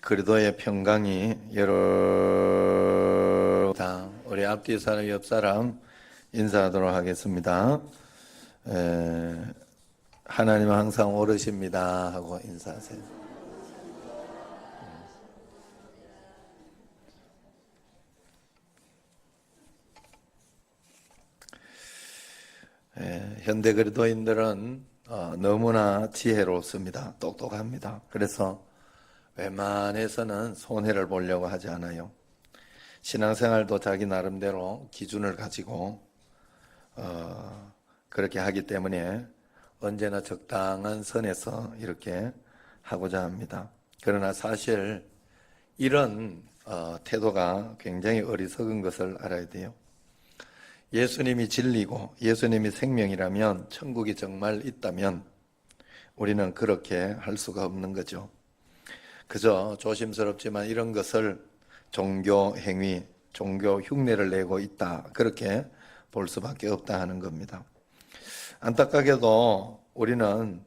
그리도의 평강이 우리 앞뒤 사람 옆 사람 인사하도록 하겠습니다. 하나님은 항상 오르십니다 하고 인사하세요. 현대 그리도인들은 너무나 지혜롭습니다. 똑똑합니다. 그래서 웬만해서는 손해를 보려고 하지 않아요. 신앙생활도 자기 나름대로 기준을 가지고 그렇게 하기 때문에 언제나 적당한 선에서 이렇게 하고자 합니다. 그러나 사실 이런 태도가 굉장히 어리석은 것을 알아야 돼요. 예수님이 진리고 예수님이 생명이라면, 천국이 정말 있다면 우리는 그렇게 할 수가 없는 거죠. 그저 조심스럽지만 이런 것을 종교 행위, 종교 흉내를 내고 있다, 그렇게 볼 수밖에 없다 하는 겁니다. 안타깝게도 우리는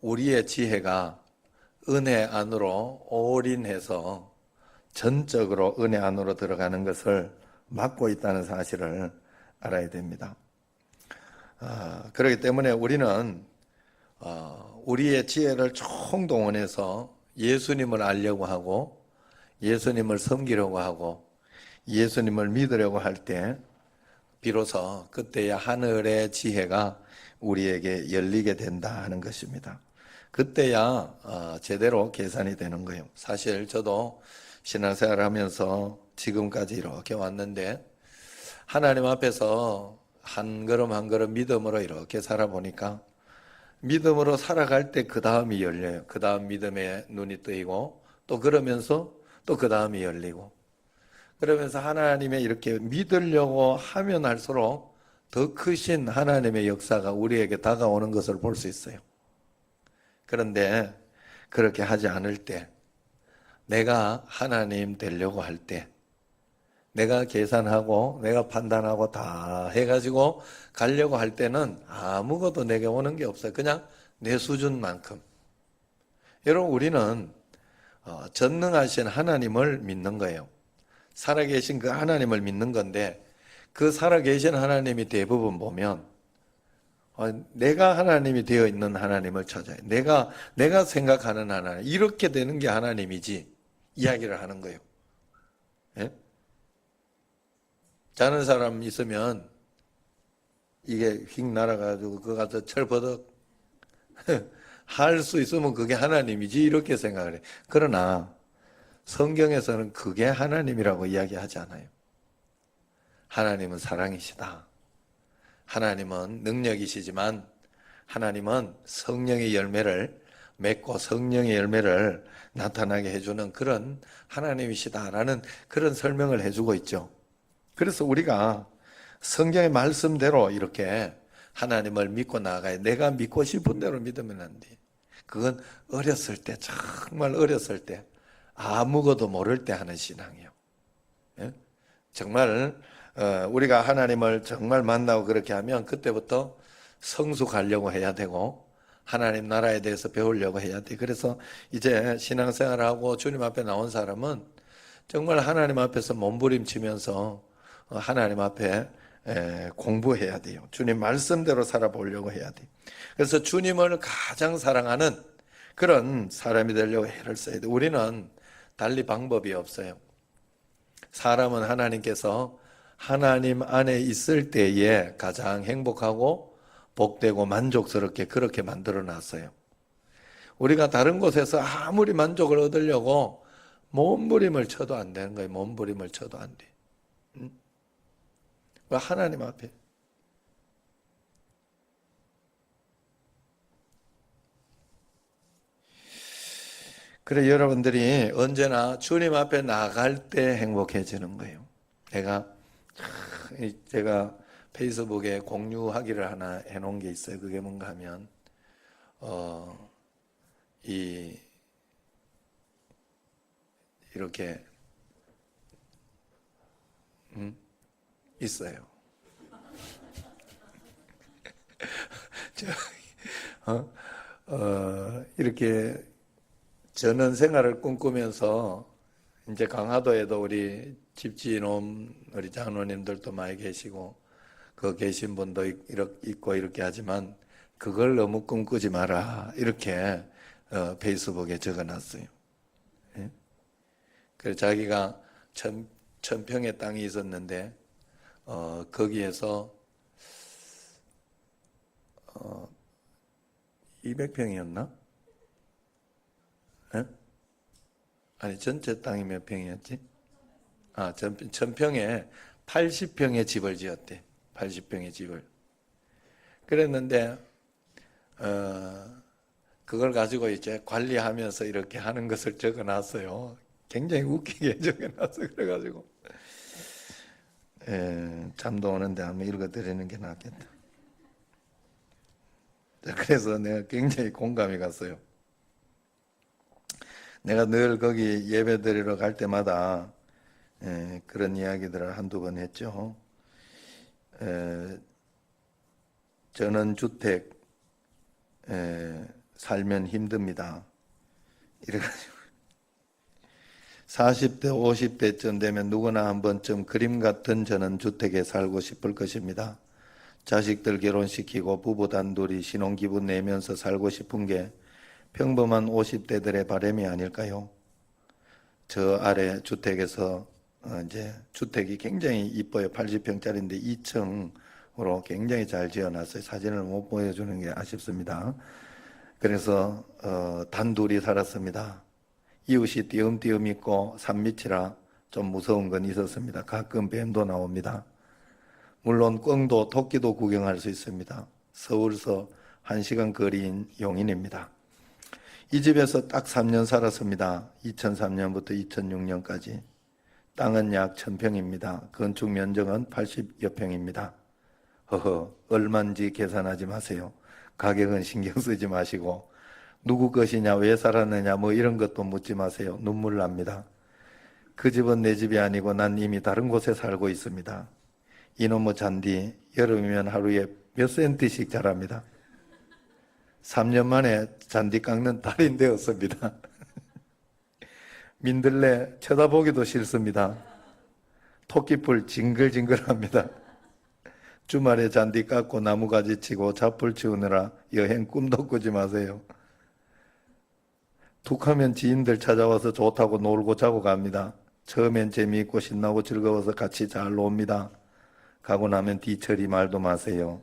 우리의 지혜가 은혜 안으로 올인해서 전적으로 은혜 안으로 들어가는 것을 막고 있다는 사실을 알아야 됩니다. 그렇기 때문에 우리는 우리의 지혜를 총동원해서 예수님을 알려고 하고 예수님을 섬기려고 하고 예수님을 믿으려고 할 때 비로소 그때야 하늘의 지혜가 우리에게 열리게 된다 하는 것입니다. 그때야 제대로 계산이 되는 거예요. 사실 저도 신앙생활을 하면서 지금까지 이렇게 왔는데 하나님 앞에서 한 걸음 한 걸음 믿음으로 이렇게 살아보니까 믿음으로 살아갈 때 그 다음이 열려요. 그 다음 믿음에 눈이 뜨이고 또 그러면서 또 그 다음이 열리고, 그러면서 하나님의 이렇게 믿으려고 하면 할수록 더 크신 하나님의 역사가 우리에게 다가오는 것을 볼 수 있어요. 그런데 그렇게 하지 않을 때, 내가 하나님 되려고 할 때, 내가 계산하고 내가 판단하고 다 해가지고 가려고 할 때는 아무것도 내게 오는 게 없어요. 그냥 내 수준만큼. 여러분, 우리는 전능하신 하나님을 믿는 거예요. 살아계신 그 하나님을 믿는 건데, 그 살아계신 하나님이 대부분 보면 내가 하나님이 되어 있는 하나님을 찾아요. 내가 생각하는 하나님, 이렇게 되는 게 하나님이지 이야기를 하는 거예요. 예? 자는 사람 있으면 이게 휙 날아가지고 그거 가서 철버덕 할 수 있으면 그게 하나님이지 이렇게 생각을 해요. 그러나 성경에서는 그게 하나님이라고 이야기하지 않아요. 하나님은 사랑이시다. 하나님은 능력이시지만 하나님은 성령의 열매를 맺고 성령의 열매를 나타나게 해주는 그런 하나님이시다라는 그런 설명을 해주고 있죠. 그래서 우리가 성경의 말씀대로 이렇게 하나님을 믿고 나아가야, 내가 믿고 싶은 대로 믿으면 안 돼. 그건 어렸을 때, 정말 어렸을 때, 아무것도 모를 때 하는 신앙이에요. 예? 정말 우리가 하나님을 정말 만나고 그렇게 하면 그때부터 성숙하려고 해야 되고 하나님 나라에 대해서 배우려고 해야 돼. 그래서 이제 신앙생활하고 주님 앞에 나온 사람은 정말 하나님 앞에서 몸부림치면서 하나님 앞에 공부해야 돼요. 주님 말씀대로 살아보려고 해야 돼. 그래서 주님을 가장 사랑하는 그런 사람이 되려고 애를 써야 돼. 우리는 달리 방법이 없어요. 사람은 하나님께서 하나님 안에 있을 때에 가장 행복하고 복되고 만족스럽게 그렇게 만들어 놨어요. 우리가 다른 곳에서 아무리 만족을 얻으려고 몸부림을 쳐도 안 되는 거예요. 몸부림을 쳐도 안 돼. 하나님 앞에. 그래, 여러분들이 언제나 주님 앞에 나갈 때 행복해지는 거예요. 제가 페이스북에 공유하기를 하나 해놓은 게 있어요. 그게 뭔가 하면 이렇게 있어요. 이렇게 전원 생활을 꿈꾸면서 이제 강화도에도 우리 집주인 우리 장로님들도 많이 계시고 그 계신 분도 있고 이렇게 하지만 그걸 너무 꿈꾸지 마라 이렇게 페이스북에 적어놨어요. 예? 그래서 자기가 천평의 땅이 있었는데 거기에서 200평이었나? 예? 아니 전체 땅이 몇 평이었지? 천평에 80평의 집을 지었대. 80평의 집을. 그랬는데 그걸 가지고 이제 관리하면서 이렇게 하는 것을 적어놨어요. 굉장히 웃기게 적어놨어. 그래가지고 잠도 오는데 한번 읽어드리는 게 낫겠다. 그래서 내가 굉장히 공감이 갔어요. 내가 늘 거기 예배 드리러 갈 때마다 그런 이야기들을 한두 번 했죠. 저는 주택 살면 힘듭니다. 이래가지고 40대 50대쯤 되면 누구나 한 번쯤 그림 같은 전원주택에 살고 싶을 것입니다. 자식들 결혼시키고 부부 단둘이 신혼기분 내면서 살고 싶은 게 평범한 50대들의 바람이 아닐까요? 저 아래 주택에서 이제 주택이 굉장히 이뻐요. 80평짜리인데 2층으로 굉장히 잘 지어놨어요. 사진을 못 보여주는 게 아쉽습니다. 그래서 단둘이 살았습니다. 이웃이 띄엄띄엄 있고 산밑이라 좀 무서운 건 있었습니다. 가끔 뱀도 나옵니다. 물론 꿩도 토끼도 구경할 수 있습니다. 서울서 1시간 거리인 용인입니다. 이 집에서 딱 3년 살았습니다. 2003년부터 2006년까지. 땅은 약 1000평입니다. 건축 면적은 80여 평입니다. 얼마인지 계산하지 마세요. 가격은 신경 쓰지 마시고 누구 것이냐, 왜 살았느냐 뭐 이런 것도 묻지 마세요. 눈물 납니다. 그 집은 내 집이 아니고 난 이미 다른 곳에 살고 있습니다. 이놈의 잔디 여름이면 하루에 몇 센티씩 자랍니다. 3년 만에 잔디 깎는 달인 되었습니다. 민들레 쳐다보기도 싫습니다. 토끼풀 징글징글합니다. 주말에 잔디 깎고 나무가지 치고 잡풀 치우느라 여행 꿈도 꾸지 마세요. 툭하면 지인들 찾아와서 좋다고 놀고 자고 갑니다. 처음엔 재미있고 신나고 즐거워서 같이 잘 놉니다. 가고 나면 뒤처리 말도 마세요.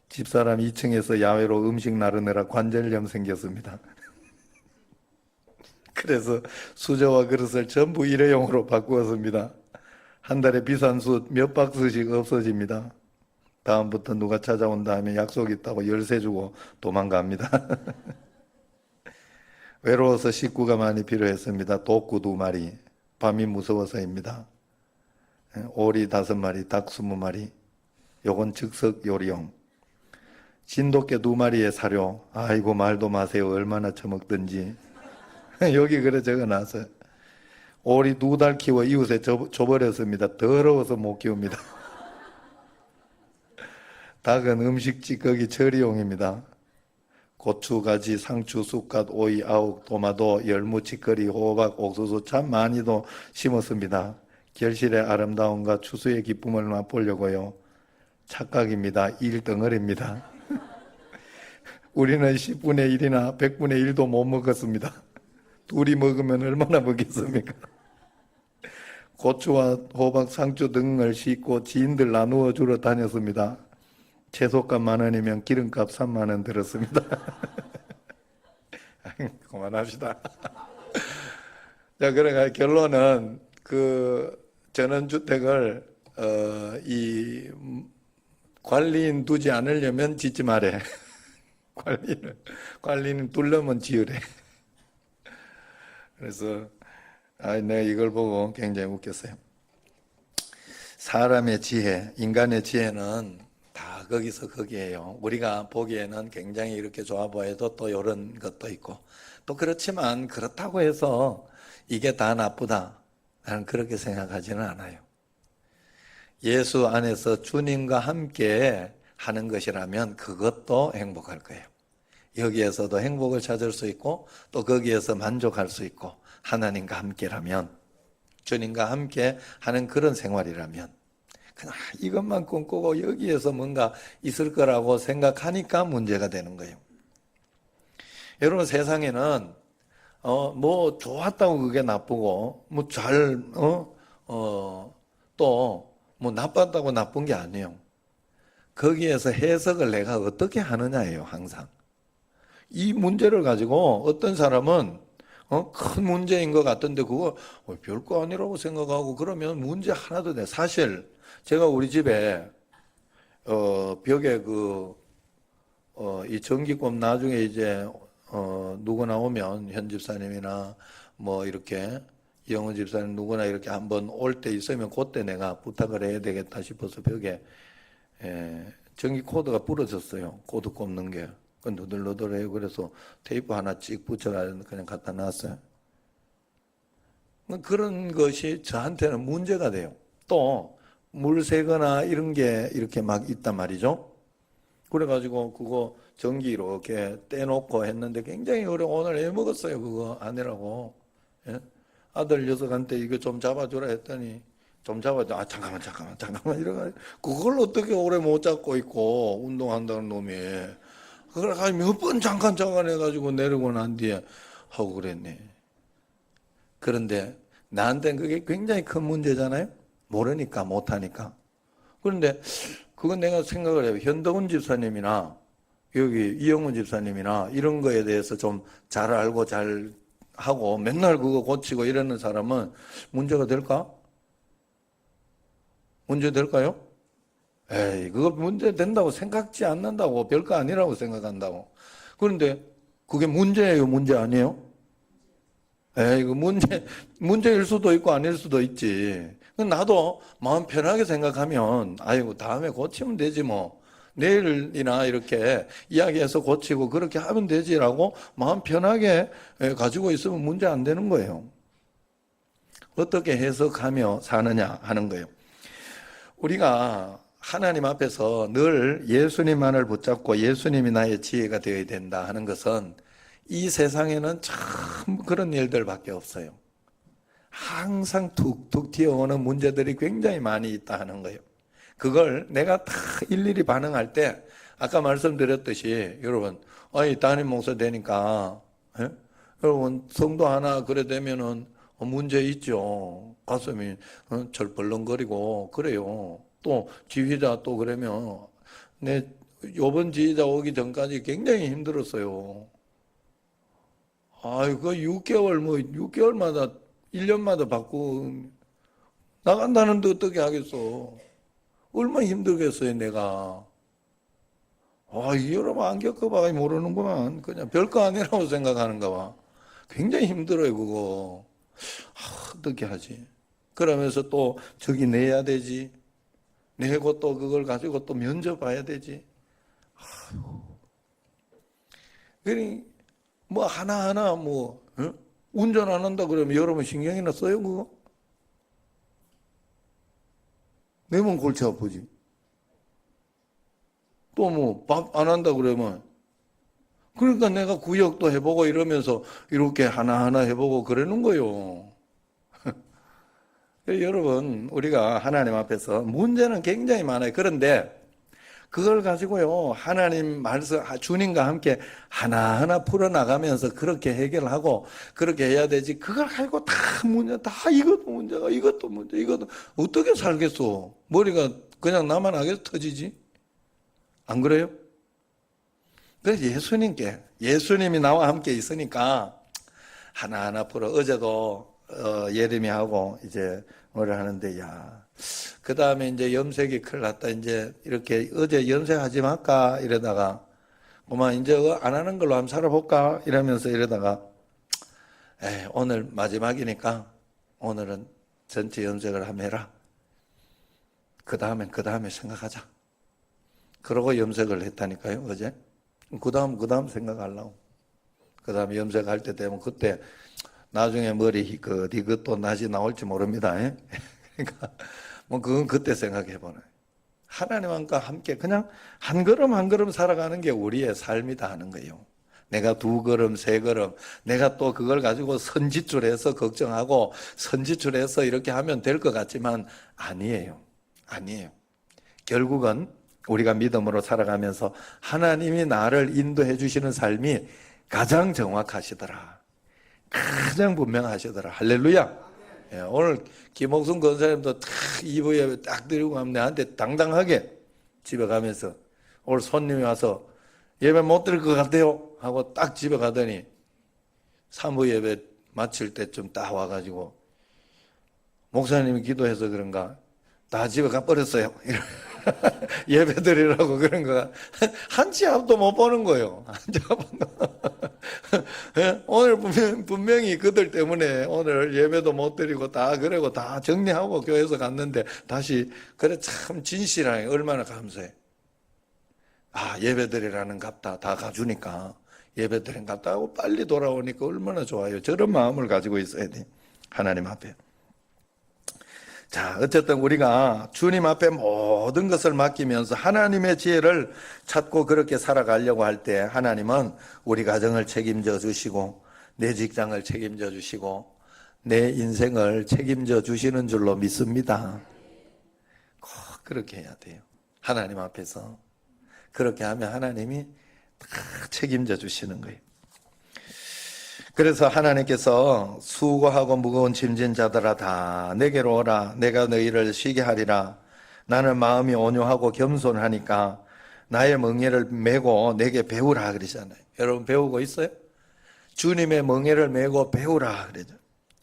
집사람 2층에서 야외로 음식 나르느라 관절염 생겼습니다. 그래서 수저와 그릇을 전부 일회용으로 바꾸었습니다. 한 달에 비싼 숯 몇 박스씩 없어집니다. 다음부터 누가 찾아온다 하면 약속 있다고 열쇠 주고 도망갑니다. 외로워서 식구가 많이 필요했습니다. 독구 2마리, 밤이 무서워서입니다. 오리 5마리, 닭 20마리, 요건 즉석 요리용. 진돗개 2마리의 사료, 아이고 말도 마세요. 얼마나 처먹든지. 여기 그래 적어놨어요. 오리 2달 키워 이웃에 줘버렸습니다. 더러워서 못 키웁니다. 닭은 음식 찌꺼기 처리용입니다. 고추, 가지, 상추, 쑥갓, 오이, 아욱, 도마도, 열무, 치커리, 호박, 옥수수 참 많이도 심었습니다. 결실의 아름다움과 추수의 기쁨을 맛보려고요. 착각입니다. 1덩어리입니다. 우리는 10분의 1이나 100분의 1도 못 먹었습니다. 둘이 먹으면 얼마나 먹겠습니까? 고추와 호박, 상추 등을 싣고 지인들 나누어 주러 다녔습니다. 채소값 10,000원이면 기름값 30,000원 들었습니다. 그만합시다. 자, 그러니까 결론은 그 전원주택을 이 관리인 두지 않으려면 짓지 말래. 관리는 둘려면 지으래. 그래서 내가 이걸 보고 굉장히 웃겼어요. 사람의 지혜, 인간의 지혜는 다 거기서 거기에요. 우리가 보기에는 굉장히 이렇게 좋아 보여도 또 이런 것도 있고, 또 그렇지만 그렇다고 해서 이게 다 나쁘다, 나는 그렇게 생각하지는 않아요. 예수 안에서 주님과 함께 하는 것이라면 그것도 행복할 거예요. 여기에서도 행복을 찾을 수 있고 또 거기에서 만족할 수 있고 하나님과 함께라면 주님과 함께 하는 그런 생활이라면 그냥 이것만 꿈꾸고 여기에서 뭔가 있을 거라고 생각하니까 문제가 되는 거예요. 여러분 세상에는 뭐 좋았다고 그게 나쁘고 또 뭐 나빴다고 나쁜 게 아니에요. 거기에서 해석을 내가 어떻게 하느냐예요. 항상 이 문제를 가지고 어떤 사람은 큰 문제인 것 같던데 그거 별거 아니라고 생각하고 그러면 문제 하나도 돼. 사실 제가 우리 집에 벽에 이 전기톱 나중에 이제 누구 나오면 현 집사님이나 뭐 이렇게 이영훈 집사님 누구나 이렇게 한번 올 때 있으면 그때 내가 부탁을 해야 되겠다 싶어서 벽에 전기 코드가 부러졌어요. 코드 꼽는 게. 그 너덜너덜해요. 그래서 테이프 하나 찍 붙여가지고 그냥 갖다 놨어요. 그런 것이 저한테는 문제가 돼요. 또 물 새거나 이런 게 이렇게 막 있단 말이죠. 그래가지고 그거 전기 이렇게 떼놓고 했는데 굉장히 어려워. 오늘 애 먹었어요. 그거 아내라고. 예? 아들 녀석한테 이거 좀 잡아주라 했더니 좀 잡아줘. 잠깐만 이래가지고 그걸 어떻게 오래 못 잡고 있고 운동한다는 놈이 그걸 몇 번 잠깐 해가지고 내리고 난 뒤에 하고 그랬네. 그런데 나한테는 그게 굉장히 큰 문제잖아요. 모르니까 못하니까. 그런데 그건 내가 생각을 해요. 현덕훈 집사님이나 여기 이영훈 집사님이나 이런 거에 대해서 좀 잘 알고 잘 하고 맨날 그거 고치고 이러는 사람은 문제가 될까? 문제 될까요? 에이, 그거 문제 된다고 생각지 않는다고, 별거 아니라고 생각한다고. 그런데 그게 문제예요, 문제 아니에요? 에이, 그 문제일 수도 있고 아닐 수도 있지. 나도 마음 편하게 생각하면, 아이고, 다음에 고치면 되지 뭐. 내일이나 이렇게 이야기해서 고치고 그렇게 하면 되지라고 마음 편하게 가지고 있으면 문제 안 되는 거예요. 어떻게 해석하며 사느냐 하는 거예요. 우리가 하나님 앞에서 늘 예수님만을 붙잡고 예수님이 나의 지혜가 되어야 된다 하는 것은 이 세상에는 참 그런 일들밖에 없어요. 항상 툭툭 튀어오는 문제들이 굉장히 많이 있다 하는 거예요. 그걸 내가 다 일일이 반응할 때 아까 말씀드렸듯이 여러분 담임 목사 되니까 여러분 성도 하나 그래 되면은 문제 있죠. 가슴이 절벌렁거리고 그래요. 또 지휘자 또 그러면 내 요번 지휘자 오기 전까지 굉장히 힘들었어요. 아이고 6개월마다 1년마다 바꾸고 나간다는데 어떻게 하겠어. 얼마나 힘들겠어요 내가. 여러분 안 겪어봐 모르는구만. 그냥 별거 아니라고 생각하는가 봐. 굉장히 힘들어요 그거. 어떻게 하지. 그러면서 또 저기 내야 되지. 내고 또 그걸 가지고 또 면접 봐야 되지. 그러니 뭐 하나하나 운전 안 한다 그러면 여러분 신경이나 써요 그거? 내 몸 골치 아프지. 또 뭐 밥 안 한다 그러면 그러니까 내가 구역도 해보고 이러면서 이렇게 하나하나 해보고 그러는 거요. 여러분 우리가 하나님 앞에서 문제는 굉장히 많아요. 그런데 그걸 가지고요 하나님 말씀 주님과 함께 하나하나 풀어나가면서 그렇게 해결하고 그렇게 해야 되지. 그걸 가지고 다 문제 다 이것도 문제가 이것도 문제 이것도 어떻게 살겠어. 머리가 그냥 나만 하게 터지지. 안 그래요? 그래서 예수님이 나와 함께 있으니까 하나하나 풀어. 어제도 예림이하고 이제 뭐를 하는데 그 다음에 이제 염색이 큰일 났다. 이제 이렇게 어제 염색하지 말까 이러다가 그만 이제 안 하는 걸로 한번 살아볼까 이러면서 이러다가 오늘 마지막이니까 오늘은 전체 염색을 한번 해라. 그 다음에 생각하자. 그러고 염색을 했다니까요 어제. 그 다음 생각하려고. 그 다음에 염색할 때 되면 그때 나중에 머리 이것도 낯이 나올지 모릅니다. 그러니까 뭐 그건 그때 생각해 보네. 하나님과 함께 그냥 한 걸음 한 걸음 살아가는 게 우리의 삶이다 하는 거예요. 내가 2걸음, 3걸음, 내가 또 그걸 가지고 선지출해서 걱정하고 선지출해서 이렇게 하면 될 것 같지만 아니에요. 아니에요. 결국은 우리가 믿음으로 살아가면서 하나님이 나를 인도해 주시는 삶이 가장 정확하시더라. 가장 분명하시더라. 할렐루야. 예, 오늘 김옥순 권사님도 딱 2부 예배 딱 드리고 가면 내한테 당당하게 집에 가면서 오늘 손님이 와서 예배 못 드릴 것 같아요 하고 딱 집에 가더니 3부 예배 마칠 때쯤 딱 와가지고 목사님이 기도해서 그런가 다 집에 가버렸어요. 예배 드리라고 그런 거가 한 치 앞도 못 보는 거예요. 한 치 앞도. 오늘 분명히 그들 때문에 오늘 예배도 못 드리고 다 그러고 다 정리하고 교회에서 갔는데 다시 그래 참 진실하게 얼마나 감사해. 아, 예배 드리라는 값다 다 가주니까 예배 드린 값다 하고 빨리 돌아오니까 얼마나 좋아요. 저런 마음을 가지고 있어야 돼. 하나님 앞에. 자, 어쨌든 우리가 주님 앞에 모든 것을 맡기면서 하나님의 지혜를 찾고 그렇게 살아가려고 할 때 하나님은 우리 가정을 책임져 주시고 내 직장을 책임져 주시고 내 인생을 책임져 주시는 줄로 믿습니다. 꼭 그렇게 해야 돼요. 하나님 앞에서. 그렇게 하면 하나님이 다 책임져 주시는 거예요. 그래서 하나님께서 수고하고 무거운 짐진 자들아 다 내게로 오라. 내가 너희를 쉬게 하리라. 나는 마음이 온유하고 겸손하니까 나의 멍에를 메고 내게 배우라 그러잖아요. 여러분 배우고 있어요? 주님의 멍에를 메고 배우라 그러죠.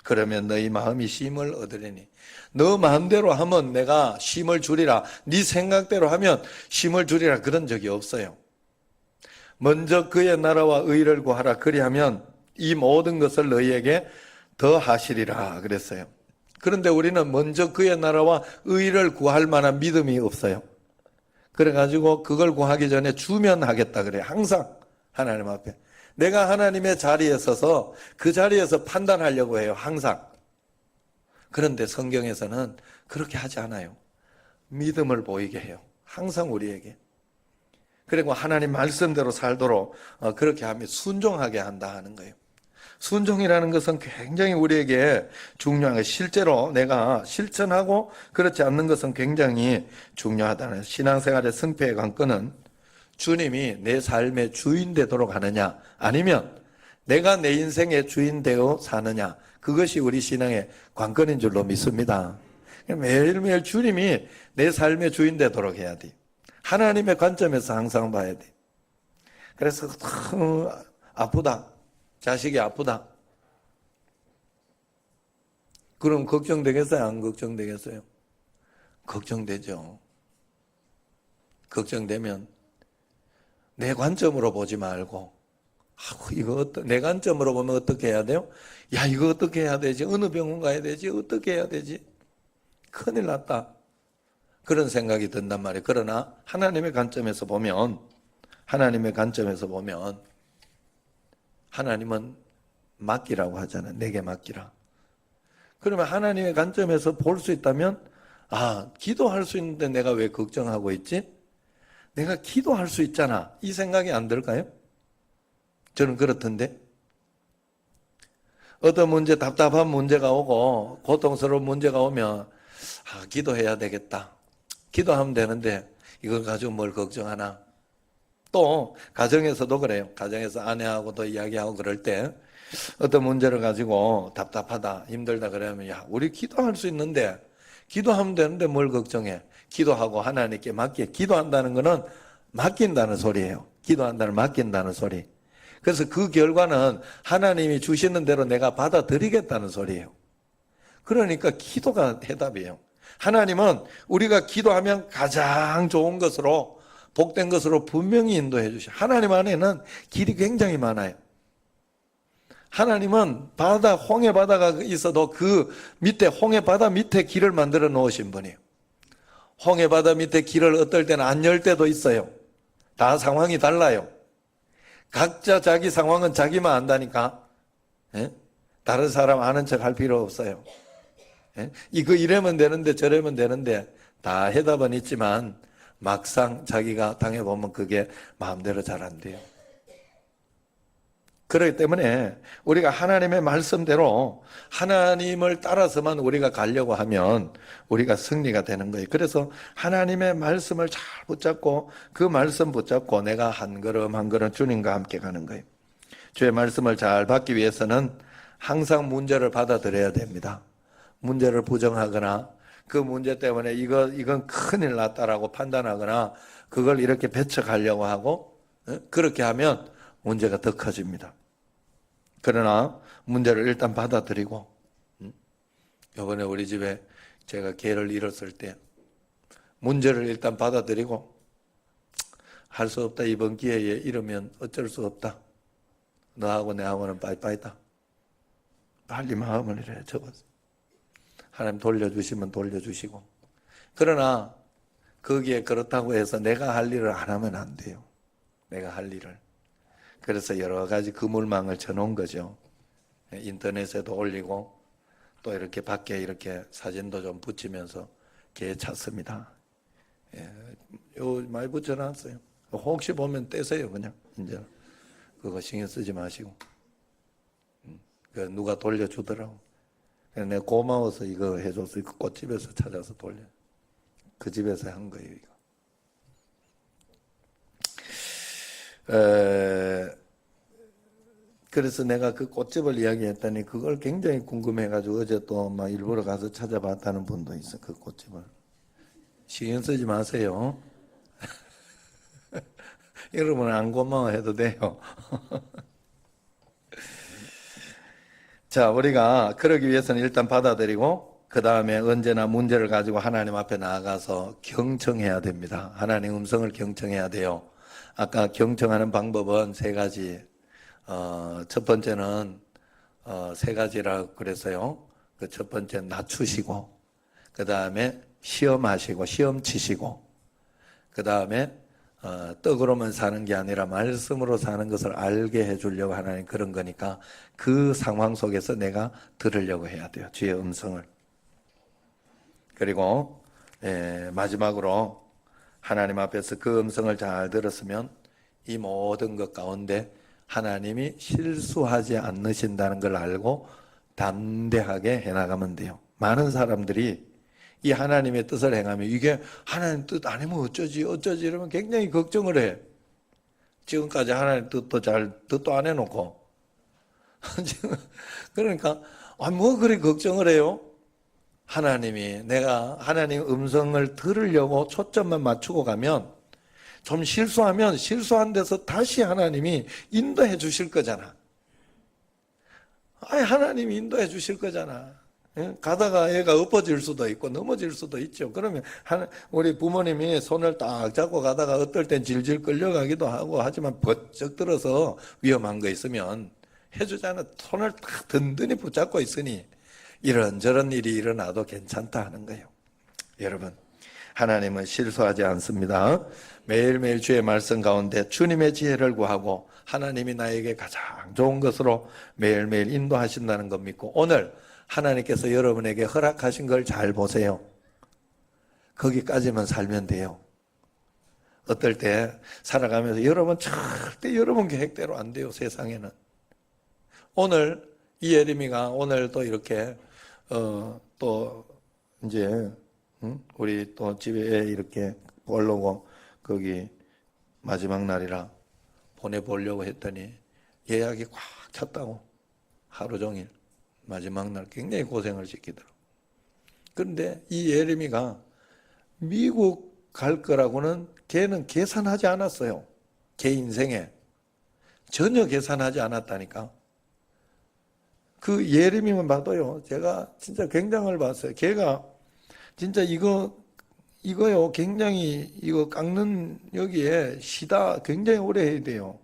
그러면 너희 마음이 쉼을 얻으리니. 너 마음대로 하면 내가 쉼을 주리라. 네 생각대로 하면 쉼을 주리라. 그런 적이 없어요. 먼저 그의 나라와 의를 구하라. 그리하면 이 모든 것을 너희에게 더 하시리라 그랬어요. 그런데 우리는 먼저 그의 나라와 의를 구할 만한 믿음이 없어요. 그래가지고 그걸 구하기 전에 주면 하겠다 그래요. 항상 하나님 앞에. 내가 하나님의 자리에 서서 그 자리에서 판단하려고 해요. 항상. 그런데 성경에서는 그렇게 하지 않아요. 믿음을 보이게 해요. 항상 우리에게. 그리고 하나님 말씀대로 살도록 그렇게 하면 순종하게 한다 하는 거예요. 순종이라는 것은 굉장히 우리에게 중요한 거예요. 실제로 내가 실천하고 그렇지 않는 것은 굉장히 중요하다는 신앙생활의 승패의 관건은 주님이 내 삶의 주인 되도록 하느냐 아니면 내가 내 인생의 주인 되어 사느냐 그것이 우리 신앙의 관건인 줄로 믿습니다. 매일매일 주님이 내 삶의 주인 되도록 해야 돼. 하나님의 관점에서 항상 봐야 돼. 그래서 아프다. 자식이 아프다. 그럼 걱정되겠어요? 안 걱정되겠어요? 걱정되죠. 걱정되면 내 관점으로 보지 말고 이거 내 관점으로 보면 어떻게 해야 돼요? 야, 이거 어떻게 해야 되지? 어느 병원 가야 되지? 어떻게 해야 되지? 큰일 났다. 그런 생각이 든단 말이에요. 그러나 하나님의 관점에서 보면 하나님은 맡기라고 하잖아요. 내게 맡기라. 그러면 하나님의 관점에서 볼 수 있다면 기도할 수 있는데 내가 왜 걱정하고 있지? 내가 기도할 수 있잖아. 이 생각이 안 들까요? 저는 그렇던데. 어떤 문제, 답답한 문제가 오고 고통스러운 문제가 오면 기도해야 되겠다. 기도하면 되는데 이걸 가지고 뭘 걱정하나? 또 가정에서도 그래요. 가정에서 아내하고도 이야기하고 그럴 때 어떤 문제를 가지고 답답하다, 힘들다 그러면 야, 우리 기도할 수 있는데 기도하면 되는데 뭘 걱정해? 기도하고 하나님께 기도한다는 거는 맡긴다는 소리예요. 기도한다는 맡긴다는 소리. 그래서 그 결과는 하나님이 주시는 대로 내가 받아들이겠다는 소리예요. 그러니까 기도가 해답이에요. 하나님은 우리가 기도하면 가장 좋은 것으로 복된 것으로 분명히 인도해 주셔. 하나님 안에는 길이 굉장히 많아요. 하나님은 홍해 바다가 있어도 그 밑에 홍해 바다 밑에 길을 만들어 놓으신 분이에요. 홍해 바다 밑에 길을 어떨 때는 안 열 때도 있어요. 다 상황이 달라요. 각자 자기 상황은 자기만 안다니까. 예? 다른 사람 아는 척 할 필요 없어요. 예? 이거 이러면 되는데 저러면 되는데 다 해답은 있지만 막상 자기가 당해보면 그게 마음대로 잘 안 돼요. 그렇기 때문에 우리가 하나님의 말씀대로 하나님을 따라서만 우리가 가려고 하면 우리가 승리가 되는 거예요. 그래서 하나님의 말씀을 잘 붙잡고 그 말씀 붙잡고 내가 한 걸음 한 걸음 주님과 함께 가는 거예요. 주의 말씀을 잘 받기 위해서는 항상 문제를 받아들여야 됩니다. 문제를 부정하거나 그 문제 때문에 이건 큰일 났다라고 판단하거나 그걸 이렇게 배척하려고 하고 그렇게 하면 문제가 더 커집니다. 그러나 문제를 일단 받아들이고, 이번에 우리 집에 제가 개를 잃었을 때 문제를 일단 받아들이고 할 수 없다, 이번 기회에 잃으면 어쩔 수 없다, 너하고 내하고는 빠이빠이다, 빨리 마음을 이래 접었어. 하나님 돌려주시면 돌려주시고, 그러나 거기에 그렇다고 해서 내가 할 일을 안 하면 안 돼요. 내가 할 일을. 그래서 여러 가지 그물망을 쳐놓은 거죠. 인터넷에도 올리고 또 이렇게 밖에 이렇게 사진도 좀 붙이면서 개 찾습니다. 요 많이 붙여놨어요. 혹시 보면 떼세요. 그냥 이제 그거 신경 쓰지 마시고. 누가 돌려주더라고. 내가 고마워서 이거 해줬어. 그 꽃집에서 찾아서 돌려. 그 집에서 한 거예요, 이거. 그래서 내가 그 꽃집을 이야기했더니 그걸 굉장히 궁금해가지고 어제 또 막 일부러 가서 찾아봤다는 분도 있어. 그 꽃집을. 신경 쓰지 마세요. 여러분 안 고마워해도 돼요. 자, 우리가 그러기 위해서는 일단 받아들이고 그 다음에 언제나 문제를 가지고 하나님 앞에 나아가서 경청해야 됩니다. 하나님 음성을 경청해야 돼요. 아까 경청하는 방법은 세 가지. 첫 번째는 세 가지라고 그랬어요. 그 첫 번째 낮추시고, 그 다음에 시험하시고 시험 치시고, 그 다음에 떡으로만 사는 게 아니라 말씀으로 사는 것을 알게 해주려고 하나님 그런 거니까 그 상황 속에서 내가 들으려고 해야 돼요. 주의 음성을. 그리고 마지막으로 하나님 앞에서 그 음성을 잘 들었으면 이 모든 것 가운데 하나님이 실수하지 않으신다는 걸 알고 담대하게 해나가면 돼요. 많은 사람들이 이 하나님의 뜻을 행하면 이게 하나님 뜻 아니면 어쩌지 이러면 굉장히 걱정을 해. 지금까지 하나님 뜻도 안 해놓고. 그러니까 뭐 그리 걱정을 해요? 하나님이 내가 하나님 음성을 들으려고 초점만 맞추고 가면 좀 실수하면 실수한 데서 다시 하나님이 인도해 주실 거잖아. 하나님이 인도해 주실 거잖아. 가다가 애가 엎어질 수도 있고 넘어질 수도 있죠. 그러면 우리 부모님이 손을 딱 잡고 가다가 어떨 땐 질질 끌려가기도 하고 하지만 번쩍 들어서 위험한 거 있으면 해주잖아. 손을 딱 든든히 붙잡고 있으니 이런저런 일이 일어나도 괜찮다 하는 거예요. 여러분, 하나님은 실수하지 않습니다. 매일매일 주의 말씀 가운데 주님의 지혜를 구하고 하나님이 나에게 가장 좋은 것으로 매일매일 인도하신다는 것 믿고 오늘 하나님께서 여러분에게 허락하신 걸 잘 보세요. 거기까지만 살면 돼요. 어떨 때 살아가면서 여러분 절대 여러분 계획대로 안 돼요. 세상에는. 오늘 이 예림이가 오늘 또 이렇게 또 이제 우리 또 집에 이렇게 보려고 거기 마지막 날이라 보내보려고 했더니 예약이 꽉 찼다고. 하루 종일 마지막 날 굉장히 고생을 시키더라고. 그런데 이 예림이가 미국 갈 거라고는 걔는 계산하지 않았어요. 걔 인생에 전혀 계산하지 않았다니까. 그 예림이만 봐도요, 제가 진짜 굉장을 봤어요. 걔가 진짜 이거요, 굉장히 이거 깎는 여기에 시다 굉장히 오래 해야 돼요.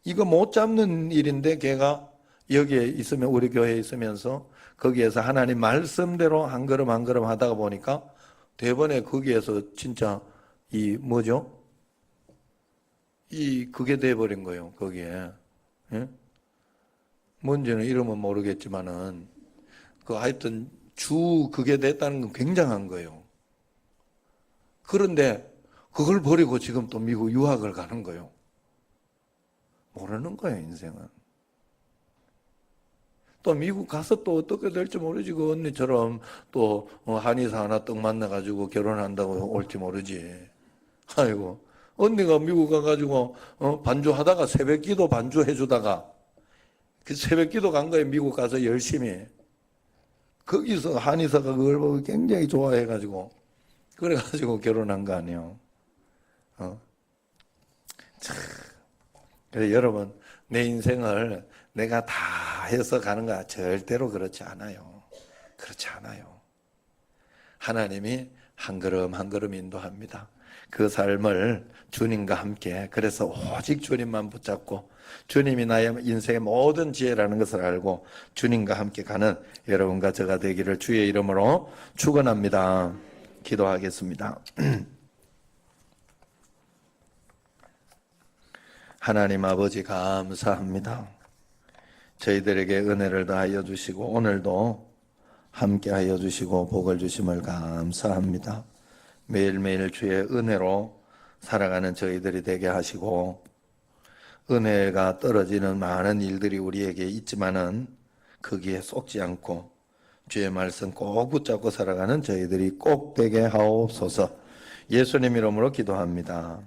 이거 못 잡는 일인데 걔가 여기에 있으면 우리 교회에 있으면서 거기에서 하나님 말씀대로 한 걸음 한 걸음 하다가 보니까 대번에 거기에서 진짜 그게 돼버린 거예요. 거기에. 예? 뭔지는 이름은 모르겠지만은 하여튼 그게 됐다는 건 굉장한 거예요. 그런데 그걸 버리고 지금 또 미국 유학을 가는 거예요. 모르는 거예요, 인생은. 또 미국 가서 또 어떻게 될지 모르지. 그 언니처럼 또 한의사 하나 떡 만나가지고 결혼한다고 올지 모르지. 아이고, 언니가 미국 가가지고 반주하다가 새벽기도 반주해주다가 그 새벽기도 간 거예요. 미국 가서 열심히. 거기서 한의사가 그걸 보고 굉장히 좋아해가지고 그래가지고 결혼한 거 아니에요. 참. 그래서 여러분, 내 인생을 내가 다 해서 가는 거 절대로 그렇지 않아요. 그렇지 않아요. 하나님이 한 걸음 한 걸음 인도합니다. 그 삶을 주님과 함께, 그래서 오직 주님만 붙잡고 주님이 나의 인생의 모든 지혜라는 것을 알고 주님과 함께 가는 여러분과 저가 되기를 주의 이름으로 축원합니다. 기도하겠습니다. 하나님 아버지 감사합니다. 저희들에게 은혜를 다하여 주시고 오늘도 함께하여 주시고 복을 주심을 감사합니다. 매일매일 주의 은혜로 살아가는 저희들이 되게 하시고, 은혜가 떨어지는 많은 일들이 우리에게 있지만은 거기에 속지 않고 주의 말씀 꼭 붙잡고 살아가는 저희들이 꼭 되게 하옵소서. 예수님 이름으로 기도합니다.